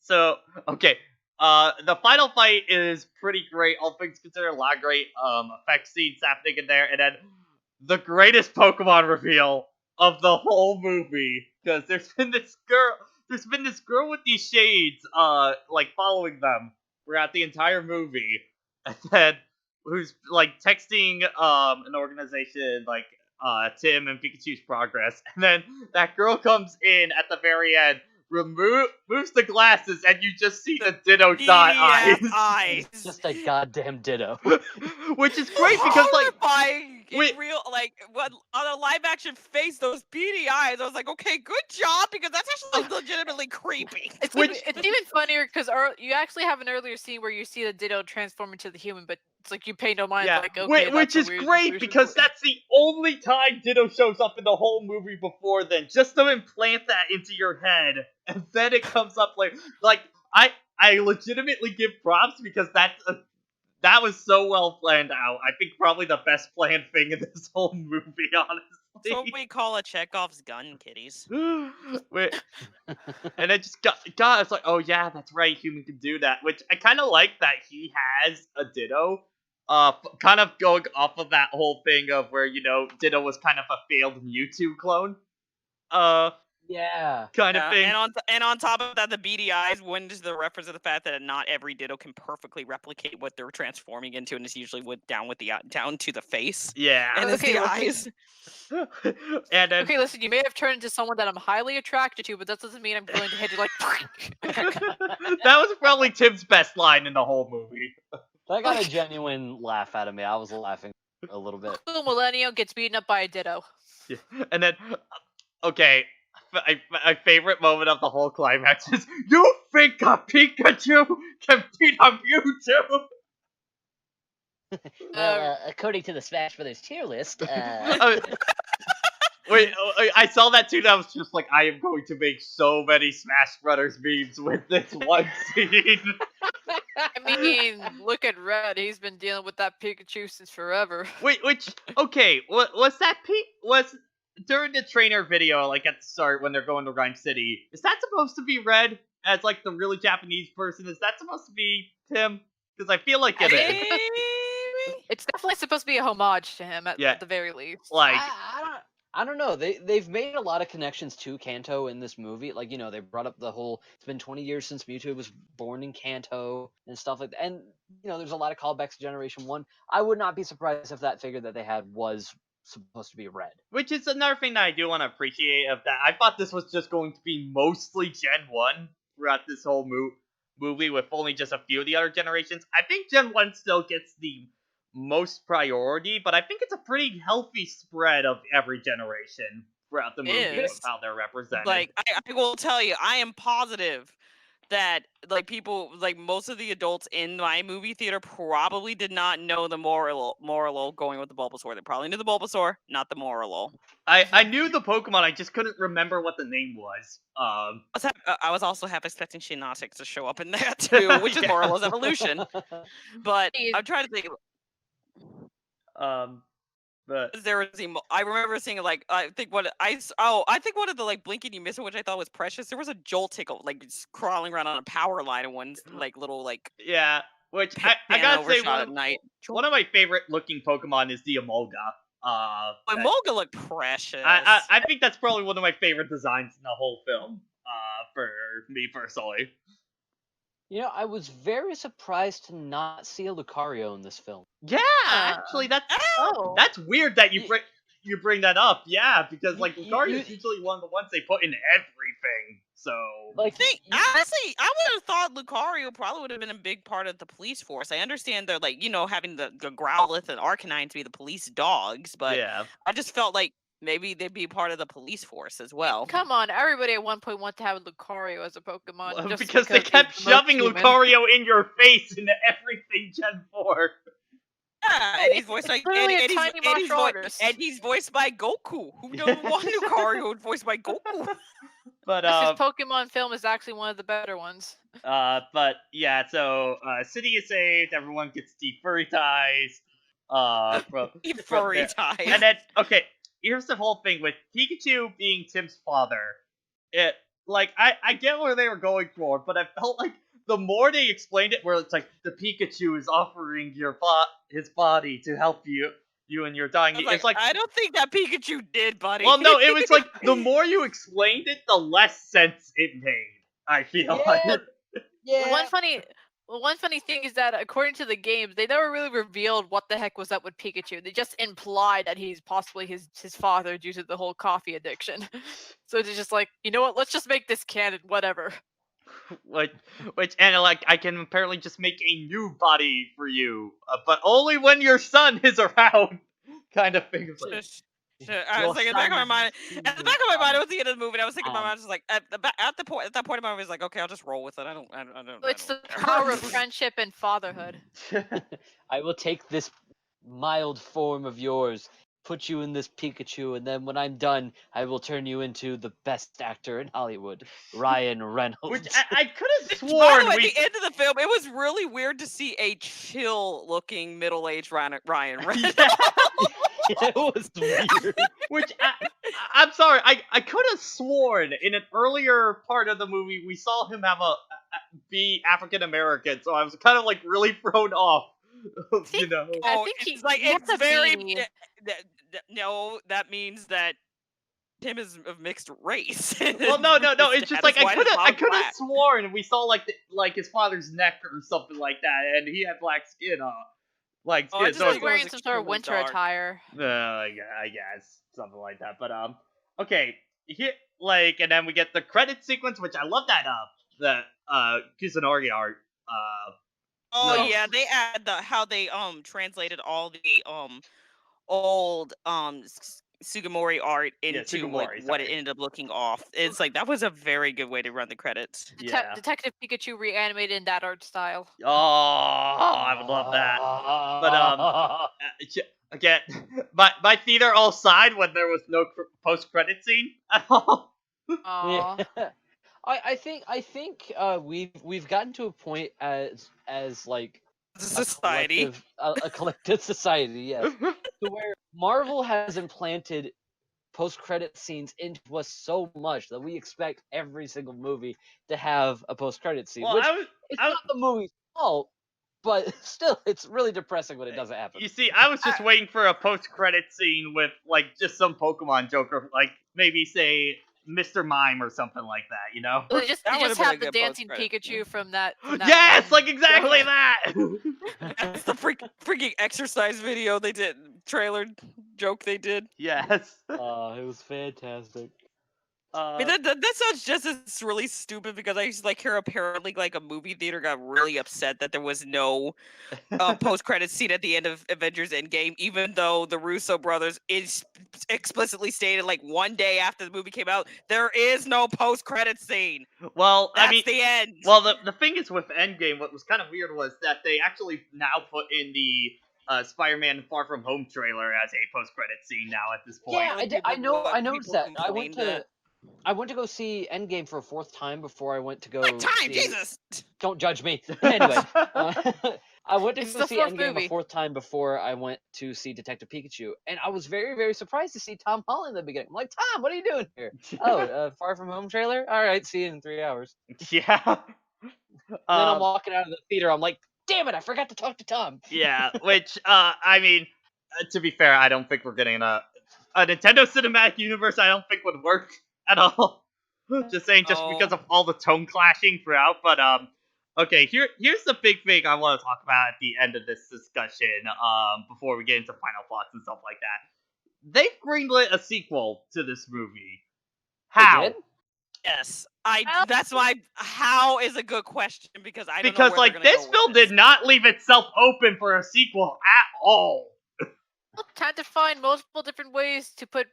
so, okay. The final fight is pretty great. All things considered, a lot of great, effect scenes happening in there. And then, the greatest Pokemon reveal of the whole movie. Because there's been this girl with these shades, like, following them throughout the entire movie. And then, who's, like, texting, an organization, like, Tim and Pikachu's progress. And then, that girl comes in at the very end, moves the glasses, and you just see the Ditto dot eyes. It's just a goddamn Ditto. Which is great because, like, horrifying wait- in real, like, when, on a live action face, those beady eyes. I was like, okay, good job, because that's actually legitimately creepy. It's Which- even funnier because you actually have an earlier scene where you see the Ditto transform into the human, but it's like you pay no mind. yeah, Like, okay, which that's a is weird great visual. because that's the only time Ditto shows up in the whole movie before then, just to implant that into your head, and then it comes up later. Like, I legitimately give props because that was so well planned out. I think probably the best planned thing in this whole movie, honestly. That's what we call a Chekhov's gun, kiddies. Wait, and I just got it's like, oh yeah, that's right, human can do that. Which I kind of like that he has a Ditto. Kind of going off of that whole thing of where, you know, Ditto was kind of a failed Mewtwo clone. Yeah. Kind of thing. And on top of that, the beady eyes went into the reference of the fact that not every Ditto can perfectly replicate what they're transforming into, and it's usually down to the face. Yeah. And it's Okay, the okay. eyes. And then, Okay, listen, you may have turned into someone that I'm highly attracted to, but that doesn't mean I'm going to hit you like. that was probably Tim's best line in the whole movie. That got a genuine laugh out of me. I was laughing a little bit. Little Millennium gets beaten up by a Ditto. Yeah. And then, okay, my favorite moment of the whole climax is, you think a Pikachu can beat a Mewtwo? Well, according to the Smash Brothers tier list, Wait, I saw that too, and I was just like, I am going to make so many Smash Brothers memes with this one scene. I mean, look at Red. He's been dealing with that Pikachu since forever. Wait, okay, was that was during the trainer video, like at the start when they're going to Rhyme City, is that supposed to be Red as like the really Japanese person? Is that supposed to be Tim? Because I feel like it is. It's definitely supposed to be a homage to him at Yeah. the very least. Like, I don't know. They've made a lot of connections to Kanto in this movie. Like, you know, they brought up the whole, it's been 20 years since Mewtwo was born in Kanto and stuff like that. And, you know, there's a lot of callbacks to Generation 1. I would not be surprised if that figure that they had was supposed to be Red. which is another thing that I do want to appreciate of that. I thought this was just going to be mostly Gen 1 throughout this whole movie with only just a few of the other generations. I think Gen 1 still gets the most priority, but I think it's a pretty healthy spread of every generation throughout the movie Is. with how they're represented. Like, I will tell you, I am positive that, like, people, like, most of the adults in my movie theater probably did not know the Moralo going with the Bulbasaur. They probably knew the Bulbasaur, not the Moralo. I knew the Pokemon, I just couldn't remember what the name was. I was also half expecting Shiinotic to show up in there too, which is Moralo's evolution. But I'm trying to think. But There was I remember seeing like I think one of the like blinking you miss it, which I thought was precious. There was a Joltik like just crawling around on a power line in one like little like yeah, which I gotta say overshot at night. one of my favorite looking Pokemon is the Emolga. Emolga looked precious. I think that's probably one of my favorite designs in the whole film. For me personally. You know, I was very surprised to not see a Lucario in this film. Yeah, actually, that's Oh. weird that you bring that up. Yeah, because like You- Lucario you- is usually one of the ones they put in everything. So Like, See, honestly, I would have thought Lucario probably would have been a big part of the police force. I understand they're like, having the Growlithe and Arcanine to be the police dogs, but yeah. I just felt like maybe they'd be part of the police force as well. Come on, everybody at one point wanted to have Lucario as a Pokemon. Just Because they he's kept the most shoving human. Lucario in your face into everything Gen 4. Yeah, and he's voiced It's like literally a and he's, tiny and he's martial vo- artist. and he's voiced by Goku. Who doesn't want Lucario voiced by Goku? But This Pokemon film is actually one of the better ones. but yeah, so city is saved, everyone gets defurritized. From Furry there. time. And then okay, here's the whole thing with Pikachu being Tim's father. It like I get where they were going for, but I felt like the more they explained it, where it's like the Pikachu is offering his body to help you and you're dying. I was It's like I don't think that Pikachu did, buddy. well, no, it was like the more you explained it, the less sense it made. I feel Yeah. like. yeah. One funny thing is that according to the games, they never really revealed what the heck was up with Pikachu. They just implied that he's possibly his father due to the whole coffee addiction. So it's just like, you know what? Let's just make this canon. Whatever. Which and like I can apparently just make a new body for you, but only when your son is around, kind of thing. It's like, I was like, in the back of my mind, at the back of my mind, it was the end of the movie. And I was thinking, in my mind, just like at that point in my mind, I was like, okay, I'll just roll with it. I don't. It's the care. power of friendship and fatherhood. I will take this mild form of yours, put you in this Pikachu, and then when I'm done, I will turn you into the best actor in Hollywood, Ryan Reynolds. which I could have By sworn the way, we. at the end of the film, it was really weird to see a chill-looking middle-aged Ryan Reynolds. It was weird. Which I'm sorry, I could have sworn in an earlier part of the movie we saw him have be African American, so I was kind of like really thrown off. You know. I think it's like he has it's to very. be- No, that means that Tim is of mixed race. Well, no. It's just like I could have black. sworn we saw like his father's neck or something like that, and he had black skin on. Like Oh, I skin, just so He's think it wearing was some sort of extremely winter dark. attire. I guess something like that. But okay, here and then we get the credit sequence, which I love that Kusanagi art. Oh No. yeah, they add how they translated all the old Sugimori art into Sugimori, what it sorry. ended up looking off. It's like that was a very good way to run the credits. Yeah. Detective Pikachu reanimated in that art style. Oh, I would love that. But again, my theater all sighed when there was no post credit scene at all. Aww. Yeah. I think we've gotten to a point as like Society. a collective society, yes, to where Marvel has implanted post-credit scenes into us so much that we expect every single movie to have a post-credit scene. Well, which I it's was- not the movie's fault, but still, it's really depressing when it doesn't happen. You see, I was just waiting for a post credit scene with like just some Pokemon joker, like maybe say Mr. Mime or something like that, you know? They just That would've been a have the good dancing post-credit. Pikachu from that. Yes, one. like exactly that. That's the freaking exercise video they did, trailer joke they did. Yes. It was fantastic. I mean, that sounds just as really stupid because I used to hear apparently a movie theater got really upset that there was no post-credit scene at the end of Avengers Endgame, even though the Russo brothers explicitly stated one day after the movie came out, there is no post-credit scene. Well, That's I mean, the end. well, the thing is with Endgame, what was kind of weird was that they actually now put in the Spider-Man Far From Home trailer as a post-credit scene now at this point. Yeah, I noticed that. I went to go that. see Endgame for a fourth time before I went to go. What time, see... Jesus? Don't judge me. Anyway, I went to It's go the see fourth Endgame movie. a fourth time before I went to see Detective Pikachu, and I was very, very surprised to see Tom Holland in the beginning. I'm like, Tom, what are you doing here? Oh, Far From Home trailer? All right, see you in 3 hours. Yeah. And then I'm walking out of the theater. I'm like, damn it, I forgot to talk to Tom. Yeah, which, I mean, to be fair, I don't think we're getting a Nintendo Cinematic Universe. I don't think would work at all. Just saying, just because of all the tone clashing throughout. But okay, here's the big thing I want to talk about at the end of this discussion. Before we get into final thoughts and stuff like that, they've greenlit a sequel to this movie. How? They did? Yes, Well- that's my how is a good question because I don't know Because where they're like gonna this go film with this. did not leave itself open for a sequel at all. Time to find multiple different ways to put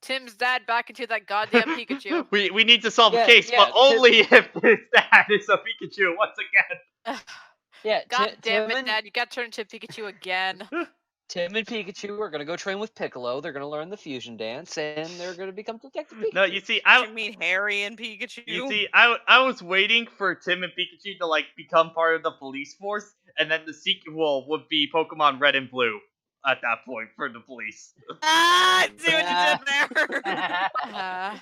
Tim's dad back into that goddamn Pikachu. We need to solve a Yeah, case, yeah, but only if his dad is a Pikachu once again. Yeah, God damn Tim it, and Dad! You got turned into Pikachu again. Tim and Pikachu are gonna go train with Piccolo. They're gonna learn the fusion dance, and they're gonna become Detective Pikachu. No, you see, You mean Harry and Pikachu? I was waiting for Tim and Pikachu to like become part of the police force, and then the sequel would be Pokemon Red and Blue at that point for the police. I see what you did there.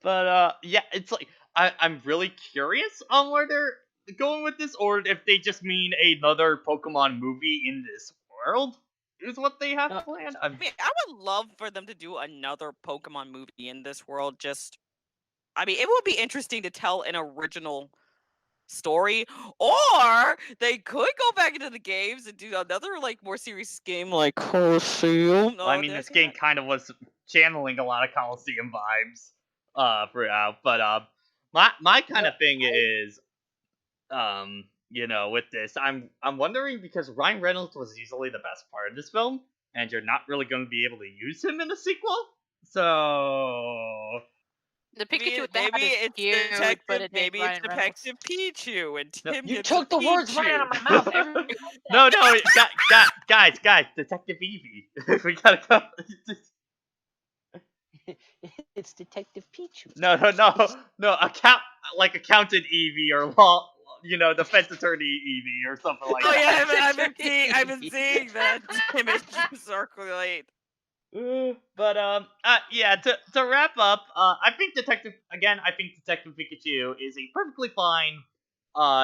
But yeah, it's like I'm really curious on where they're going with this, or if they just mean another Pokemon movie in this world is what they have No. planned. I mean, I would love for them to do another Pokemon movie in this world. I mean, it would be interesting to tell an original story, or they could go back into the games and do another like more serious game like Colosseum. I mean, this game kind of was channeling a lot of Coliseum vibes throughout, but my kind of thing is you know, with this, I'm wondering because Ryan Reynolds was easily the best part of this film, and you're not really going to be able to use him in a sequel. So The Pikachu with the maybe hat is it's cute, Detective, but it maybe ain't it's Ryan Reynolds. Detective Pichu, and No, Tim You gets took a the words right out of my mouth. Everybody knows that. no, guys, Detective Eevee, we gotta go. It's Detective Pichu. No, accountant Eevee or law, you know, defense attorney Eevee or something like Oh that. yeah, I've been seeing that image circulate. But yeah, to wrap up, I think Detective Pikachu is a perfectly fine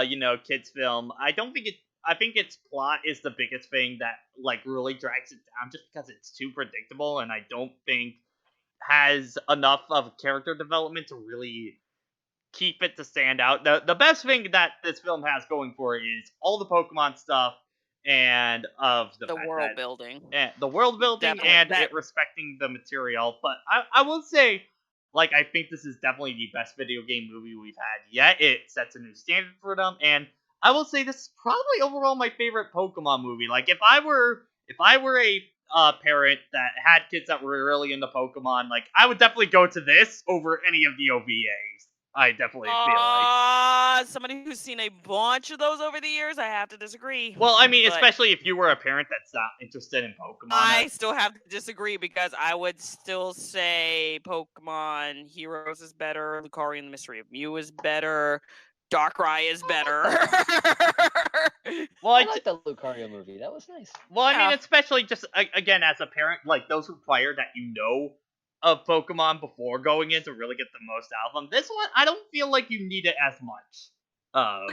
you know, kids film. I think its plot is the biggest thing that like really drags it down just because it's too predictable, and I don't think has enough of character development to really keep it to stand out. The best thing that this film has going for it is all the Pokemon stuff and of the fact world that building. the world building Definitely, and that- it respecting the material. But I will say, like, I think this is definitely the best video game movie we've had yet. It sets a new standard for them, and I will say this is probably overall my favorite Pokemon movie. Like, if I were a parent that had kids that were really into Pokemon, like, I would definitely go to this over any of the OVAs. I definitely feel like. Somebody who's seen a bunch of those over the years, I have to disagree. Well, I mean, but especially if you were a parent that's not interested in Pokemon. I still have to disagree because I would still say Pokemon Heroes is better, Lucario and the Mystery of Mew is better, Darkrai is better. Well, I like the Lucario movie. That was nice. Well, I mean, Yeah. especially just again as a parent, like those require that you know of Pokemon before going in to really get the most out of them. This one, I don't feel like you need it as much.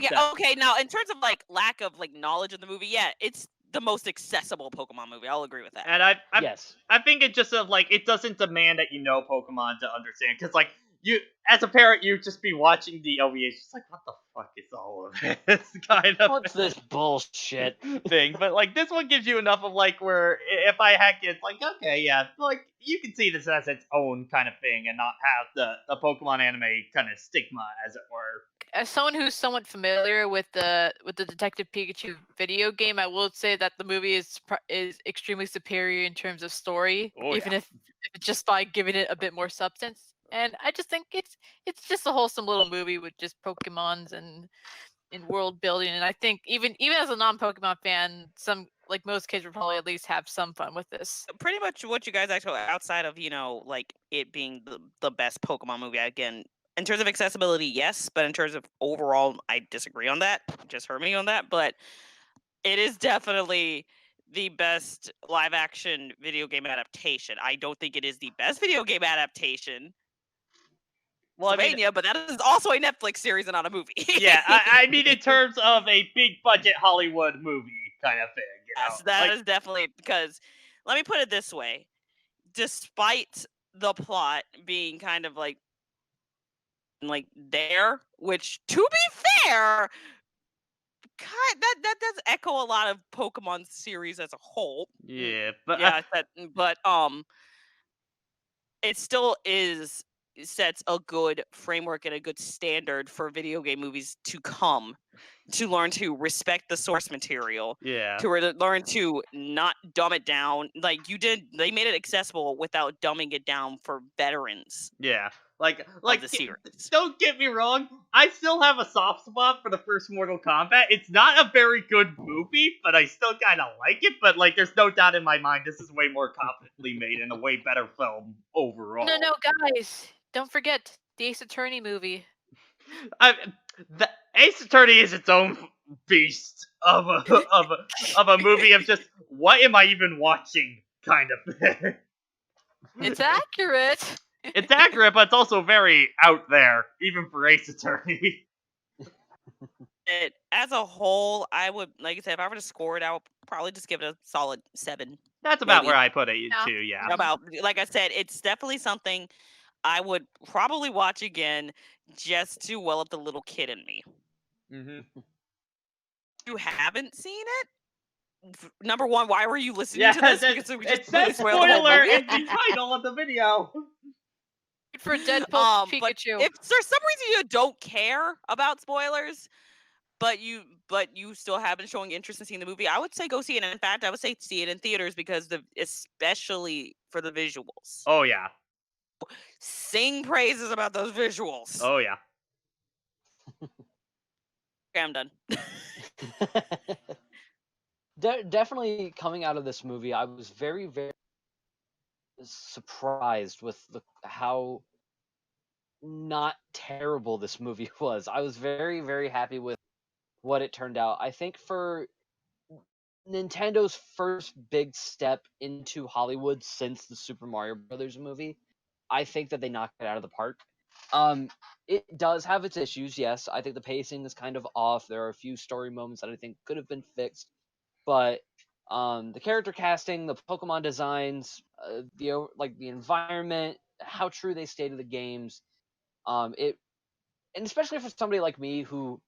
Yeah, okay, now in terms of like lack of like knowledge of the movie, yeah, it's the most accessible Pokemon movie. I'll agree with that. And I Yes. think it just like it doesn't demand that you know Pokemon to understand, because like you as a parent, you just be watching the OVAs, just like what the fuck is all of this kind of What's this bullshit? thing. But like this one gives you enough of like where if I had kids, like okay, yeah, like you can see this as its own kind of thing and not have the Pokemon anime kind of stigma, as it were. As someone who's somewhat familiar with the Detective Pikachu video game, I will say that the movie is extremely superior in terms of story, Oh, even yeah. if just by giving it a bit more substance. And I just think it's just a wholesome little movie with just Pokemons and in world building. And I think even as a non-Pokemon fan, some like most kids would probably at least have some fun with this. Pretty much what you guys actually outside of, you know, like it being the best Pokemon movie, again, in terms of accessibility, yes, but in terms of overall, I disagree on that. Just heard me on that, but it is definitely the best live action video game adaptation. I don't think it is the best video game adaptation. Well, I mean, Pennsylvania, but that is also a Netflix series and not a movie. yeah, I mean in terms of a big budget Hollywood movie kind of thing. You know? Yes, that Like, is definitely because let me put it this way. Despite the plot being kind of like there, which to be fair, that does echo a lot of Pokemon series as a whole. yeah, but Yeah, but it still is sets a good framework and a good standard for video game movies to come, to learn to respect the source material, Yeah. to learn to not dumb it down. Like they made it accessible without dumbing it down for veterans Yeah. Like, of the series. don't get me wrong, I still have a soft spot for the first Mortal Kombat. It's not a very good movie, but I still kind of like it. But, like, there's no doubt in my mind this is way more competently made and a way better film overall. No, guys, don't forget the Ace Attorney movie. The Ace Attorney is its own beast of a movie of just, what am I even watching, kind of thing. It's accurate. It's accurate, but it's also very out there, even for Ace Attorney. As a whole, I would, like I said, if I were to score it, I would probably just give it a solid 7. That's about Maybe. where I put it Yeah. too, yeah. About, like I said, it's definitely something I would probably watch again just to well up the little kid in me. Mm-hmm. You haven't seen it? Number one, why were you listening Yeah, to this? it says spoiler in the title of the video. For Deadpool But Pikachu. if for some reason you don't care about spoilers, but you still have been showing interest in seeing the movie, I would say go see it. And in fact, I would say see it in theaters because especially for the visuals. Oh yeah. Sing praises about those visuals. Oh yeah. Okay, I'm done. Definitely coming out of this movie, I was very, very surprised with how not terrible this movie was. I was very, very happy with what it turned out. I think for Nintendo's first big step into Hollywood since the Super Mario Brothers movie, I think that they knocked it out of the park. It does have its issues, yes. I think the pacing is kind of off. There are a few story moments that I think could have been fixed, but the character casting, the Pokemon designs, the environment, how true they stay to the games, and especially for somebody like me who,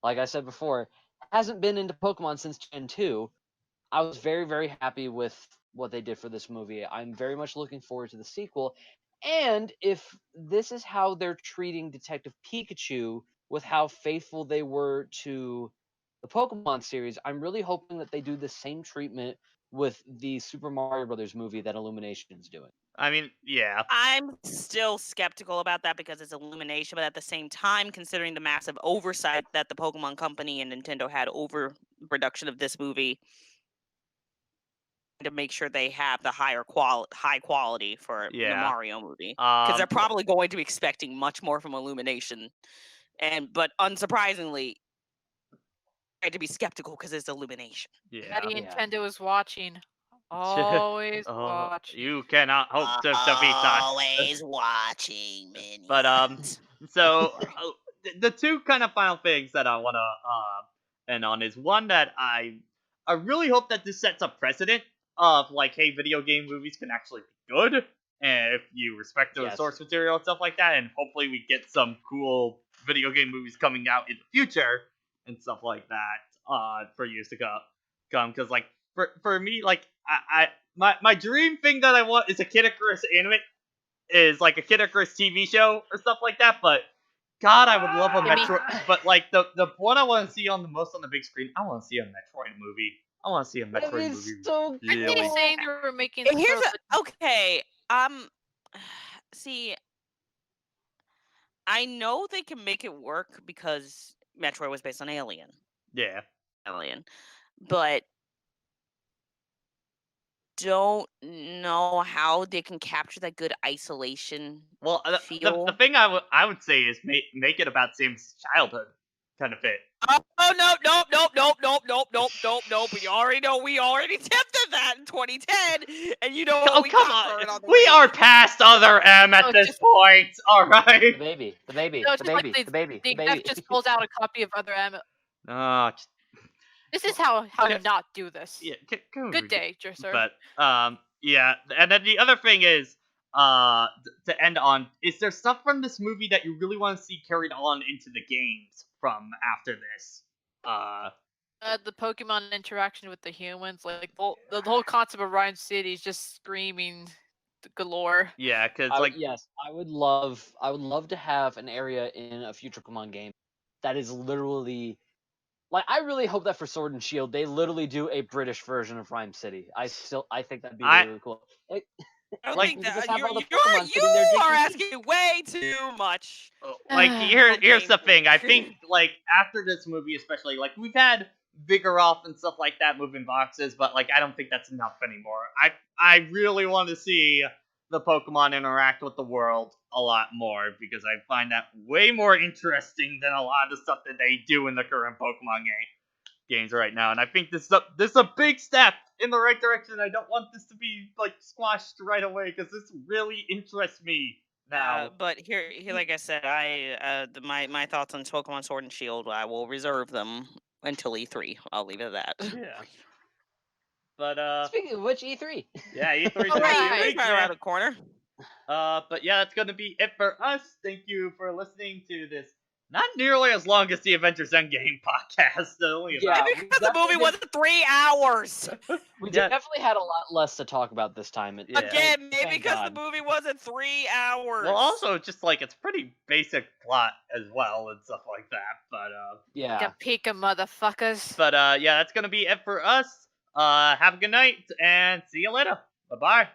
like I said before, hasn't been into Pokemon since Gen 2, I was very, very happy with what they did for this movie. I'm very much looking forward to the sequel. And if this is how they're treating Detective Pikachu with how faithful they were to the Pokemon series, I'm really hoping that they do the same treatment with the Super Mario Brothers movie that Illumination's doing. I mean, yeah. I'm still skeptical about that because it's Illumination, but at the same time, considering the massive oversight that the Pokemon Company and Nintendo had over production of this movie, to make sure they have the high quality for the Yeah. Mario movie, because they're Um, probably going to be expecting much more from Illumination, but unsurprisingly, I had to be skeptical because it's Illumination. yeah. Daddy Yeah. Nintendo is watching. Always Oh, watching. you cannot hope to defeat us. Always watching, minions. But so the two kind of final things that I want to end on is one that I really hope that this sets a precedent of, like, hey, video game movies can actually be good, and if you respect the Yes. source material and stuff like that, and hopefully we get some cool video game movies coming out in the future and stuff like that for years to come, because, like, for me, like, my dream thing that I want is a Kid Icarus anime, is like a Kid Icarus TV show or stuff like that. But God, I would love a Gimme. Metroid. But, like, the one I want to see on the most on the big screen, I want to see a Metroid movie. I want to see a That Metroid is movie. so Aren't really. they saying they were making And here's sort of okay. See, I know they can make it work because Metroid was based on Alien, Yeah. but don't know how they can capture that good isolation Well, the feel. thing I would say is make it about Sam's childhood kind of fit. Oh no! We already attempted that in 2010, and you know what Oh, we come got for it on! on the We way. are past other M at Oh, this just- point. All right. The baby, the baby, No, it's the just like baby, the baby, the the exec baby. just pulls out a copy of other M. This is how Yeah. not do this. Yeah. Can we Good day, sir. But yeah, and then the other thing is to end on, is there stuff from this movie that you really want to see carried on into the games from after this? The Pokemon interaction with the humans, like the whole concept of Ryan City is just screaming galore. Yeah, because like Yes, I would love to have an area in a future Pokemon game that is literally like, I really hope that for Sword and Shield they literally do a British version of Rhyme City. I think that'd be really, really cool. I don't Like, think you that just have all the you Pokemon sitting there are drinking asking way too much. like from here's the Game thing. I Freak. think like after this movie, especially like we've had Vigoroth and stuff like that moving boxes, but like I don't think that's enough anymore. I really want to see the Pokemon interact with the world a lot more because I find that way more interesting than a lot of stuff that they do in the current Pokemon games right now. And I think this is a big step in the right direction. I don't want this to be like squashed right away because this really interests me now. But here, like I said, my thoughts on Pokemon Sword and Shield, I will reserve them until E3. I'll leave it at that. Yeah. But Speaking of which, E3. yeah, E3's Oh, in a right, few Right. it's weeks, right around man. the corner. But yeah, that's gonna be it for us. Thank you for listening to this. Not nearly as long as the Avengers Endgame podcast. Only Yeah, about Maybe because the movie was 3 hours. We Yeah. definitely had a lot less to talk about this time. Yeah. Again, maybe Thank because God. the movie wasn't 3 hours. well, also just like it's pretty basic plot as well and stuff like that. Yeah. Pika motherfuckers. But yeah, that's gonna be it for us. Have a good night and see you later. Bye bye.